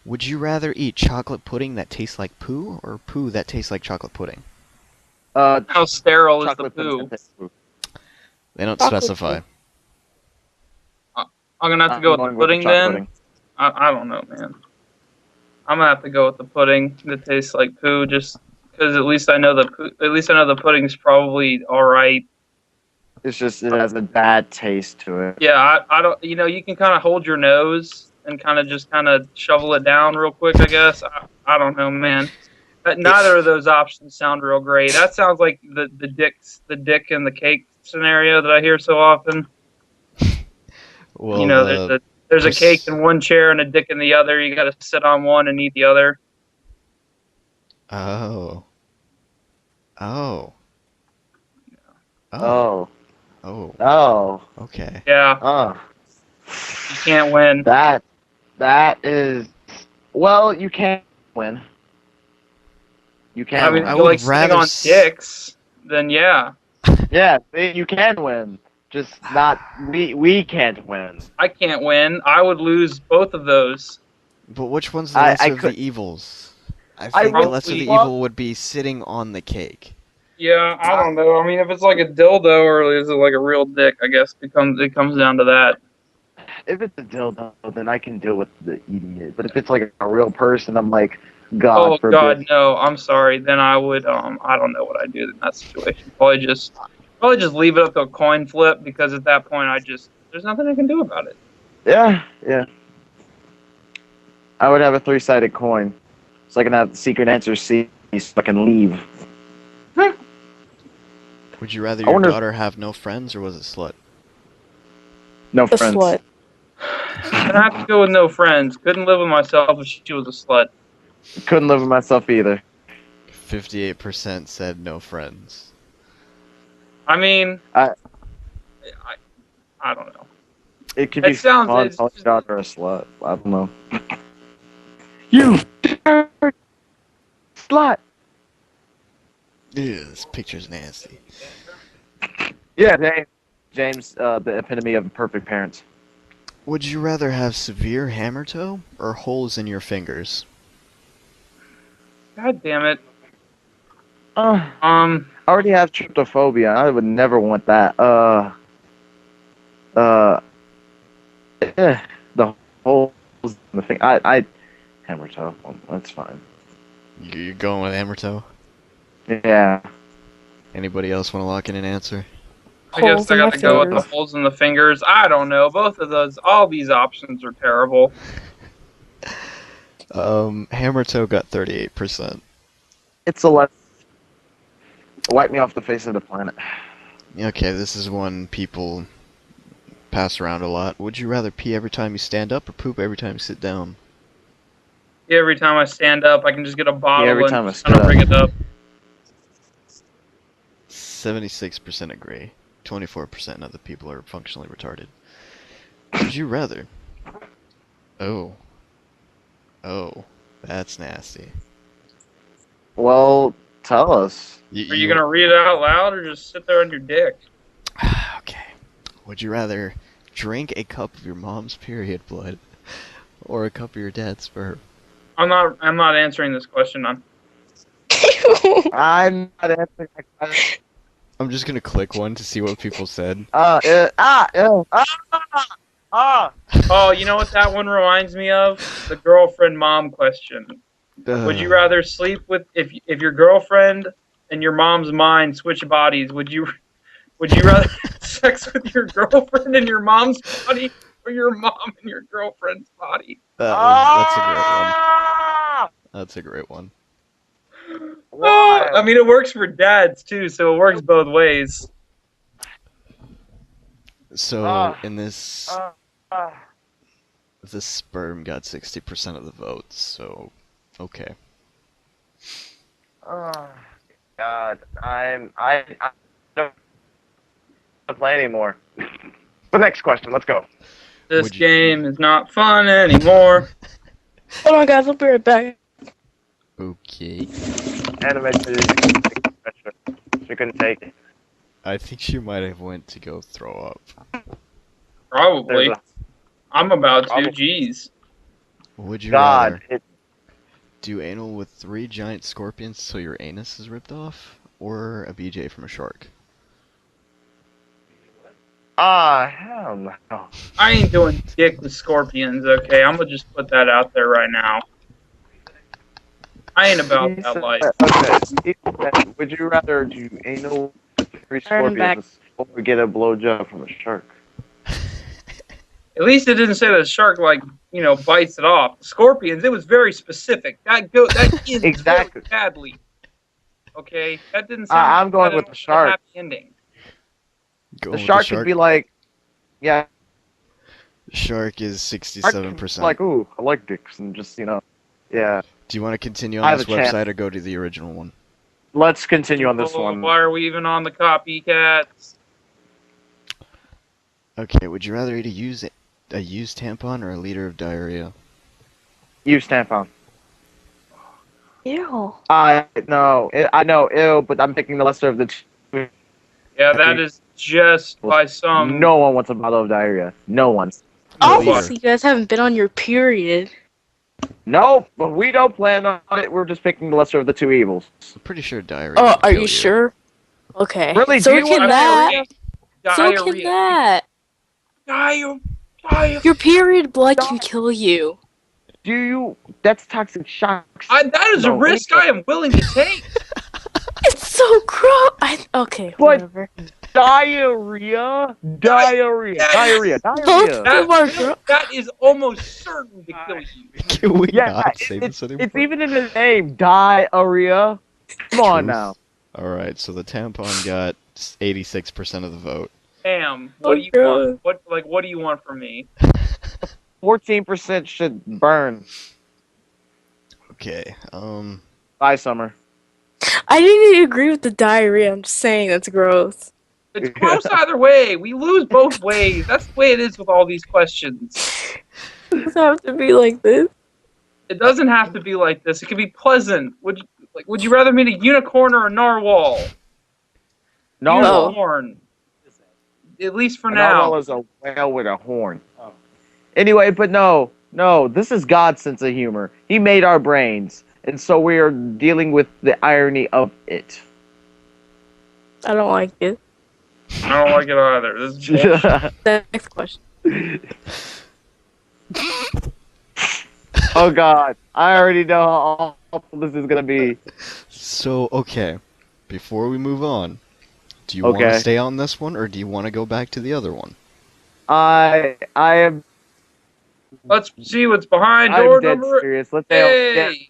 Would you rather eat chocolate pudding that tastes like poo or poo that tastes like chocolate pudding? How sterile is the Chocolate poo? poo. They don't Chocolate specify. I'm gonna have to I'm go with going the with the pudding chocolate then. pudding. I don't know, man. I'm gonna have to go with the pudding that tastes like poo, just because at least I know the pudding's probably all right. It's just it has a bad taste to it. Yeah, I don't. You know, you can kind of hold your nose and kind of shovel it down real quick. I guess I don't know, man. But neither of those options sound real great. That sounds like the dick and the cake scenario that I hear so often. Well, You know, there's a cake in one chair and a dick in the other. You got to sit on one and eat the other. Oh. Oh. Oh. Oh. Oh. Oh. Okay. Yeah, Oh. you can't win. That is well, you can't win. You can't I mean, win. if I you would like sitting rather on s- dicks, then yeah, Yeah, you can win. Just not we can't win. I can't win. I would lose both of those. But which one's the I lesser of could- the evils? I I think the would- lesser of the well- evil would be sitting on the cake. Yeah, I don't know. I mean, if it's like a dildo or is it like a real dick? I guess it comes down to that. If it's a dildo, then I can deal with the eating it. But if it's like a real person, I'm like, God Oh forbid. God, no! I'm sorry. Then I would I don't know what I'd do in that situation. Probably just leave it up to a coin flip because at that point there's nothing I can do about it. Yeah. I would have a 3-sided coin, so I can have the secret answer C, so I can leave. Would you rather I your wonder- daughter have no friends or was it slut? No The friends. slut. Then I have to go with no friends. Couldn't live with myself if she was a slut. Couldn't live with myself either. 58% said no friends. I mean, I- I don't know. It could be It sounds. fun It's calling just, your daughter a slut. I don't know. You dirt slut. Ew, this picture's nasty. Yeah, James, the epitome of perfect parents. Would you rather have severe hammer toe or holes in your fingers? God damn it. I Um. already have tryptophobia. I would never want that. Uh, the holes in the thing. Hammer toe. That's fine. You're going with hammer toe? Yeah. Anybody else want to lock in an answer? I guess Holes I in my got to go with the fingers. holes in the fingers. I don't know. Both of those. All these options are terrible. Hammer toe got 38%. It's a less. Wipe me off the face of the planet. Okay, this is one people pass around a lot. Would you rather pee every time you stand up or poop every time you sit down? Every time I stand up, I can just get a bottle every and time I just kind of stand bring it up. 76% agree. 24% of the people are functionally retarded. Would you rather? Oh. Oh. That's nasty. Well, tell us. Are you gonna read it out loud or just sit there on your dick? Okay. Would you rather drink a cup of your mom's period blood or a cup of your dad's sperm? I'm not answering this question. I'm not answering that question. I'm just gonna click one to see what people said. Oh, you know what that one reminds me of? The girlfriend mom question. Would you rather sleep with if your girlfriend and your mom's mind switch bodies? Would you rather have sex with your girlfriend and your mom's body or your mom and your girlfriend's body? That's a great one. That's a great one. Oh, I Why? mean, it works for dads too, so it works both ways. So in this, Uh, uh, the sperm got 60% of the votes. So, okay. God, I don't play anymore. The next question, let's go. This Would you- game is not fun anymore. Hold on, guys. I'll be right back. Okay. Anime. She couldn't take it. I think she might have went to go throw up. Probably. There's I'm about to. Probably. Jeez. Would you God. rather do anal with 3 giant scorpions so your anus is ripped off, or a BJ from a shark? Hell no. I ain't doing dick with scorpions, okay? I'm gonna just put that out there right now. I ain't about He that said- life. Okay. He said, would you rather do anal with 3 Alright, I'm back. scorpions or get a blowjob from a shark? At least it didn't say that the shark, bites it off. Scorpions, it was very specific. That ends Exactly. very badly. Okay? That didn't sound I'm going bad with enough the for shark. happy ending. Going The with shark could be like, yeah. Shark is Shark could be 67%. like, ooh, I like dicks, and just, yeah. Do you want to continue I on have this a chance. website or go to the original one? Let's continue on this Oh, one. why are we even on the copycats? Okay, would you rather eat a used tampon or a liter of diarrhea? Use tampon. Ew. I know, ew, but I'm picking the lesser of the two. Yeah, that is just by some. No one wants a bottle of diarrhea. No one. Obviously, you guys haven't been on your period. No, but we don't plan on it. We're just picking the lesser of the two evils. I'm pretty sure diarrhea. Oh, would are kill you sure? Okay. Really? So Do you can want that. So can Diarrhea. that. Diarrhea. Your period blood can kill you. Do you? That's toxic shocks. That is a No, risk I am willing to take. It's so gross. Okay, What? whatever. Diarrhea. That that is almost certain to kill you. Can we Yeah, not say this anymore? it's even in the name. Diarrhea. Come on Truth. now. Alright, so the tampon got 86% of the vote. Damn. What do you want? What do you want from me? 14% should burn. Okay, Bye, Summer. I didn't agree with the diarrhea. I'm just saying that's gross. It's gross either way. We lose both ways. That's the way it is with all these questions. It doesn't have to be like this. It doesn't have to be like this. It can be pleasant. Would you rather meet a unicorn or a narwhal? Narwhal. Unicorn. At least for A now. narwhal is a whale with a horn. Oh. Anyway, but no, this is God's sense of humor. He made our brains, and so we are dealing with the irony of it. I don't like it. I don't like it either. This is bullshit. Next question. Oh God, I already know how awful this is gonna be. So, okay, before we move on, do you want to stay on this one, or do you want to go back to the other one? I am. Let's see what's behind I'm door dead number serious. Let's A.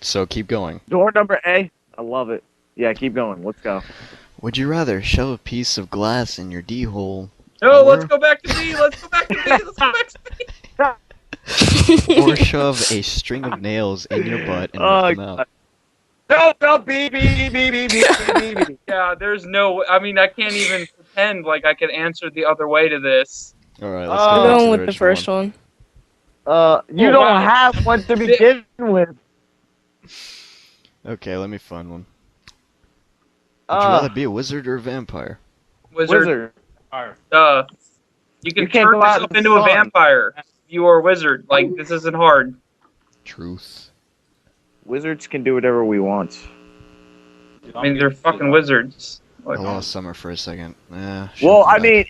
So keep going. Door number A. I love it. Yeah, keep going. Let's go. Would you rather shove a piece of glass in your D-hole? No, or, let's go back to B. Let's go back to B. Let's go back to B. or shove a string of nails in your butt and rip them out? No, B. Yeah, there's no. I mean, I can't even pretend like I could answer the other way to this. All right, let's I'm go I'm back to going the with the original first one. You don't have one to begin with. Okay, let me find one. Would you rather be a wizard or a vampire? Wizard. You can can't turn go out yourself in the into a sun. vampire. You are a wizard. Like, this isn't hard. Truth. Wizards can do whatever we want. I mean, they're fucking wizards. I Like, lost Summer for a second. Well, I mean,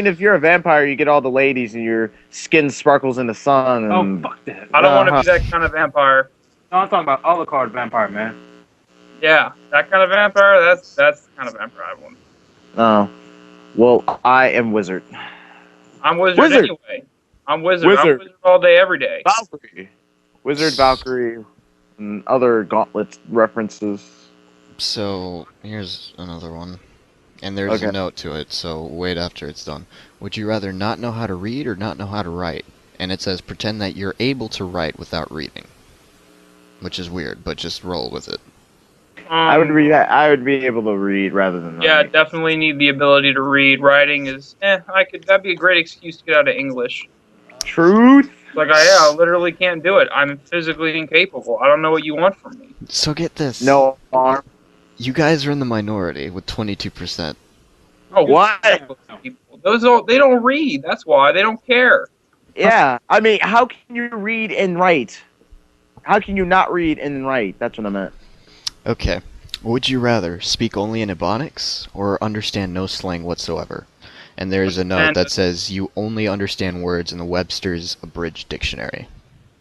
if you're a vampire, you get all the ladies, and your skin sparkles in the sun. And, fuck that. I don't want to be that kind of vampire. No, I'm talking about Alucard vampire, man. Yeah, that kind of vampire. That's the kind of vampire I want. Oh, well, I am wizard. I'm wizard anyway. I'm wizard. I'm Wizard. wizard all day, every day. Valkyrie, wizard, Valkyrie, and other Gauntlet references. So, here's another one. And there's a note to it, so wait after it's done. Would you rather not know how to read or not know how to write? And it says, pretend that you're able to write without reading. Which is weird, but just roll with it. I would read. I would be able to read rather than. Yeah, write. definitely need the ability to read. Writing is, that'd be a great excuse to get out of English. Truth. Like, I literally can't do it. I'm physically incapable. I don't know what you want from me. So get this. No arm. You guys are in the minority with 22%. Oh, What? People. They don't read. That's why they don't care. Yeah, I mean, how can you read and write? How can you not read and write? That's what I meant. Okay. Would you rather speak only in Ebonics or understand no slang whatsoever? And there is a note that says you only understand words in the Webster's Abridged Dictionary.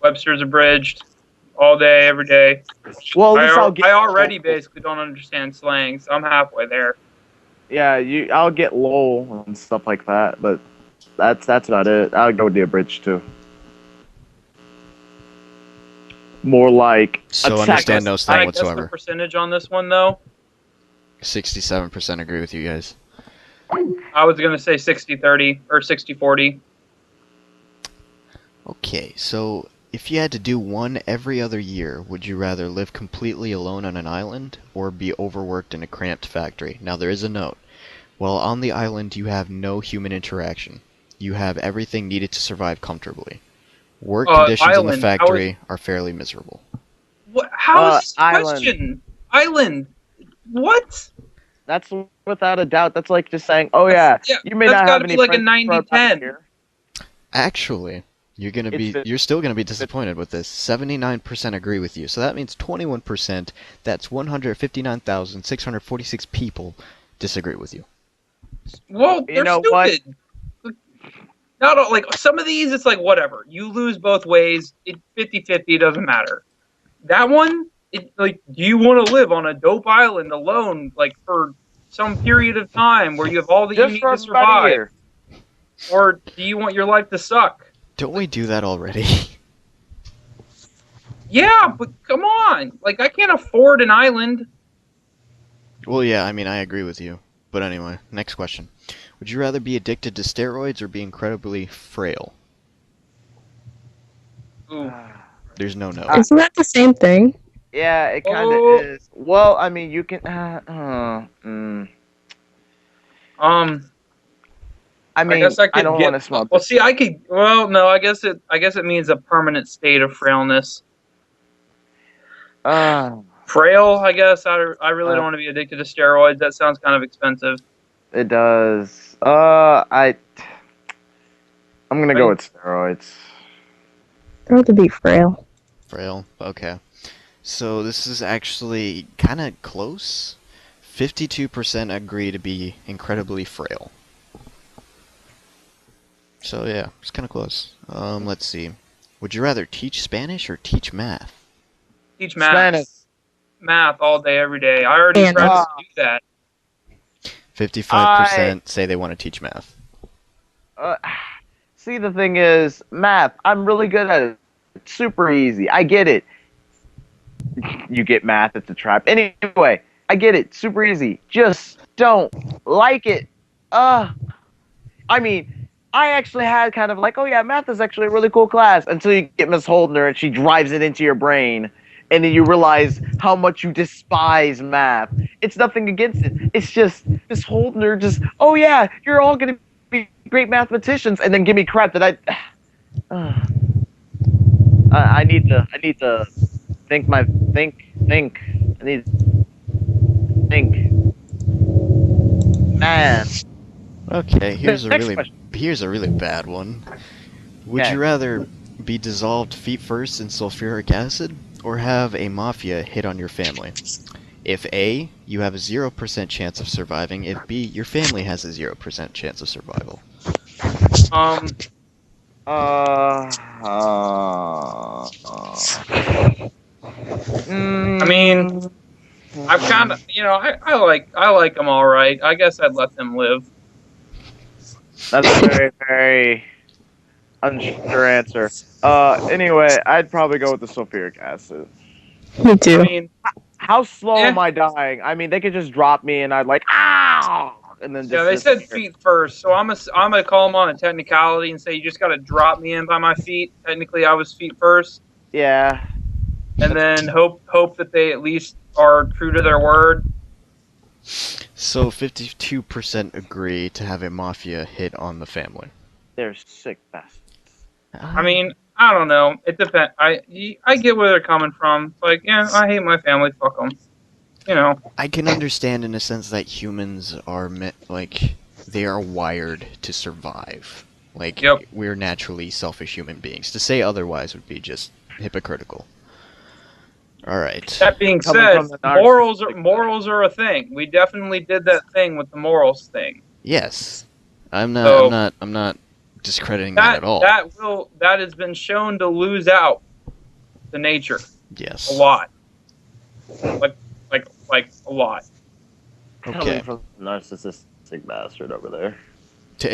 Webster's abridged all day, every day. Well, at least I already basically don't understand slang, so I'm halfway there. Yeah, I'll get LOL and stuff like that, but that's about it. I'll go with the abridged too. More like So attack understand no slang I guess the whatsoever. percentage on this one, though, 67% agree with you guys. I was going to say 60-30 or 60-40. Okay, so if you had to do one every other year, would you rather live completely alone on an island or be overworked in a cramped factory? Now there is a note. While on the island you have no human interaction. You have everything needed to survive comfortably. Work conditions in the factory are fairly miserable. What? How is this a island. question? Island. What? That's without a doubt. That's like just saying, oh yeah, you may that's not gotta have be any like a friends 90-10. here. Actually, you're still gonna be disappointed with this. 79% agree with you, so that means 21%. That's 159,646 people disagree with you. Well, they're know stupid. Not all, like some of these, it's like whatever. You lose both ways. It 50-50. It doesn't matter. That one, like, do you want to live on a dope island alone, like for some period of time where you have all that you Just need for to about a survive, year. or do you want your life to suck? Don't we do that already? Yeah, but come on. Like, I can't afford an island. Well, yeah, I mean, I agree with you. But anyway, next question. Would you rather be addicted to steroids or be incredibly frail? Ooh. There's no note. Isn't that the same thing? Yeah, it kind Oh. of is. Well, I mean, you can. I I mean, guess I I could don't get. want to smell Well, it. see, I could. Well, no, I guess it. I guess it means a permanent state of frailness. Uh, Frail, I guess. I really uh, don't want to be addicted to steroids. That sounds kind of expensive. it does. I'm gonna I go mean, with steroids. I'd rather be frail. Frail. Okay. So this is actually kind of close. 52% agree to be incredibly frail. So yeah, it's kind of close. Let's see. Would you rather teach Spanish or teach math? teach Spanish. math all day, every day. I already Spanish. tried to Uh, do that. 55% say they want to teach math. uh, See, the thing is, math. I'm really good at it. It's super easy. I get it. You get math, it's a trap. Anyway, I get it. Super easy. Just don't like it. Uh, I mean, I actually had kind of like, oh yeah, math is actually a really cool class until you get Miss Holdner and she drives it into your brain, and then you realize how much you despise math. It's nothing against it. It's just Miss Holdner just, oh yeah, you're all gonna be great mathematicians, and then give me crap that uh, I need to think. I need to think. Man. Okay, Next question. here's a really bad one. Would Okay. you rather be dissolved feet first in sulfuric acid or have a mafia hit on your family? If A, you have a 0% chance of surviving, if B, your family has a 0% chance of survival. Um, I mean, Mm, I've kind of, I like them all right. I guess I'd let them live. that's a very, very unsure answer. Anyway, I'd probably go with the sulfuric acid. Me I too. mean, How slow yeah, am I dying? I mean, they could just drop me and I'd like, ow! And then yeah. just They said disappear. feet first, so I'm gonna call them on a technicality and say you just got to drop me in by my feet. Technically, I was feet first, Yeah. and then hope that they at least are true to their word. So 52% agree to have a mafia hit on the family. They're sick bastards. I mean, I don't know. It depends. I get where they're coming from. It's like, yeah, I hate my family. Fuck them. You know. I can understand in a sense that humans are like they are wired to survive. Like Yep. we're naturally selfish human beings. To say otherwise would be just hypocritical. All right. That being Coming said, from the narcissistic morals are a thing. We definitely did that thing with the morals thing. Yes. So I'm not discrediting that at all. that has been shown to lose out to nature a Yes. lot. Like a lot. Coming Okay. from the narcissistic bastard over there.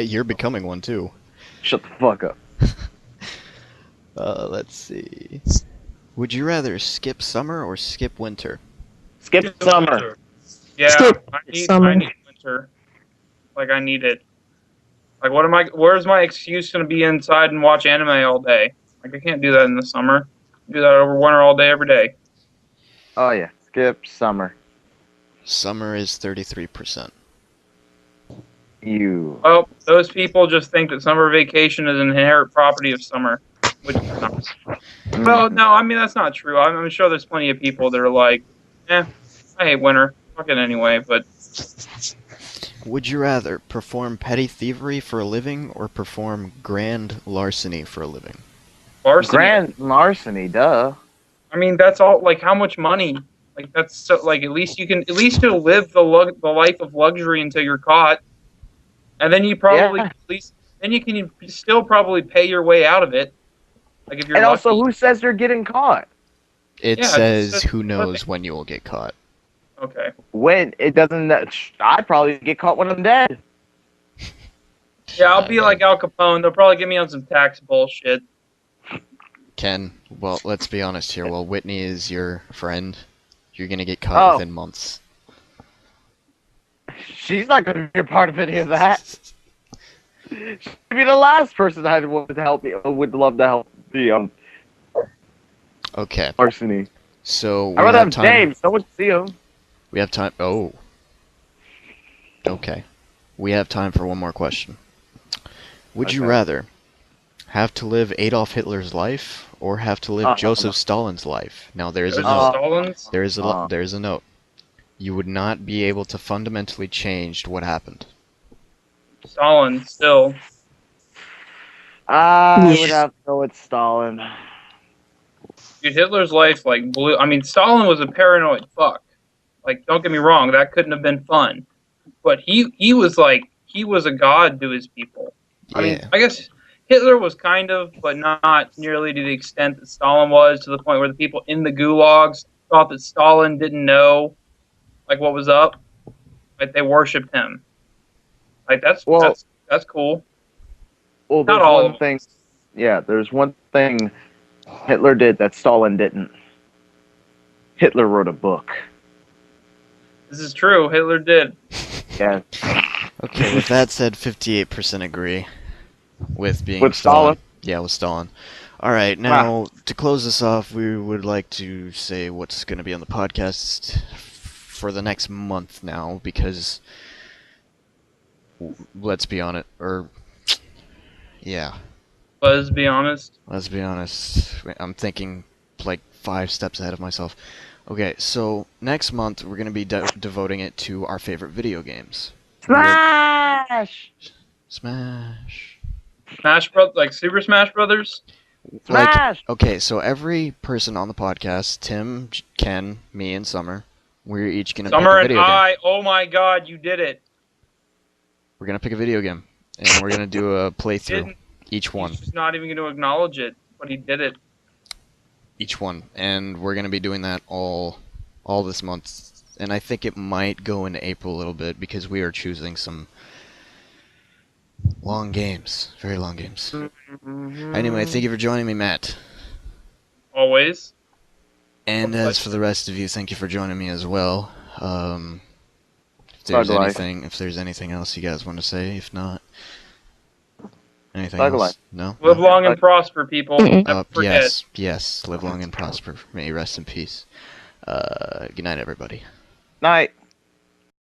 You're becoming one too. Shut the fuck up. Let's see. Would you rather skip summer or skip winter? Skip summer. Yeah, Skip I summer. need winter. Like I need it. Like what am I? Where's my excuse going to be inside and watch anime all day? Like I can't do that in the summer. Do that over winter all day every day. Oh yeah. Skip summer. Summer is 33%. You. Well, those people just think that summer vacation is an inherent property of summer, which is not. Well, no, I mean that's not true. I'm sure there's plenty of people that are like, I hate winter. Fuck it anyway. But Would you rather perform petty thievery for a living or perform grand larceny for a living? larceny. Grand larceny, duh. I mean, that's all. Like, how much money? Like, that's so. Like, at least you'll live the life of luxury until you're caught, and then you probably Yeah. at least then you can still probably pay your way out of it. Like if you're And lucky. also, who says they're getting caught? It Yeah, it says says who living. knows when you will get caught. Okay. When it doesn't. I'd probably get caught when I'm dead. Yeah, I'll be like Al Capone. They'll probably get me on some tax bullshit. Ken, well, let's be honest here. Well, Whitney is your friend. You're gonna get caught within months. She's not going to be a part of any of that. She'd be the last person I'd want to help me. Would love to help the Okay, larceny. so we I'd rather have have time. James. No one see him. We have time. Oh. Okay. we have time for one more question. Would you Okay. rather have to live Adolf Hitler's life or have to live Joseph Stalin's life? Now there is a Joseph note. Stalin's. There is a note. You would not be able to fundamentally change what happened. Stalin still. I would have to go with Stalin. Dude, Hitler's life like blew. I mean, Stalin was a paranoid fuck. Like, don't get me wrong, that couldn't have been fun. But he was like he was a god to his people. I mean, Yeah. I guess Hitler was kind of, but not nearly to the extent that Stalin was. To the point where the people in the gulags thought that Stalin didn't know like what was up. Like they worshipped him. Like that's cool. Well, Not there's all of one them. thing. Yeah, there's one thing Hitler did that Stalin didn't. Hitler wrote a book. This is true. Hitler did. Yeah. Okay, with that said, 58% agree with being With Stalin? Yeah, with Stalin. Alright, now, to close this off, we would like to say what's going to be on the podcast for the next month now, because, let's be honest, yeah. Let's be honest. Let's be honest. I'm thinking like 5 steps ahead of myself. Okay, so next month we're going to be devoting it to our favorite video games. Smash! Smash. Smash Bros. Like Super Smash Brothers. Like, Smash! okay, so every person on the podcast, Tim, Ken, me, and Summer, we're each going to pick Summer a and video game. I. Oh my God, you did it. We're going to pick a video game, and we're going to do a playthrough. Each one. He's just not even going to acknowledge it, but he did it. Each one. And we're going to be doing that all this month. And I think it might go into April a little bit, because we are choosing some long games. Very long games. Anyway, thank you for joining me, Matt. Always. And as for the rest of you, thank you for joining me as well. If there's anything else you guys want to say, if not, anything else? No? Live No? long and prosper, people. Never forget. Yes. Live long and prosper. May you rest in peace. Good night, everybody. Night.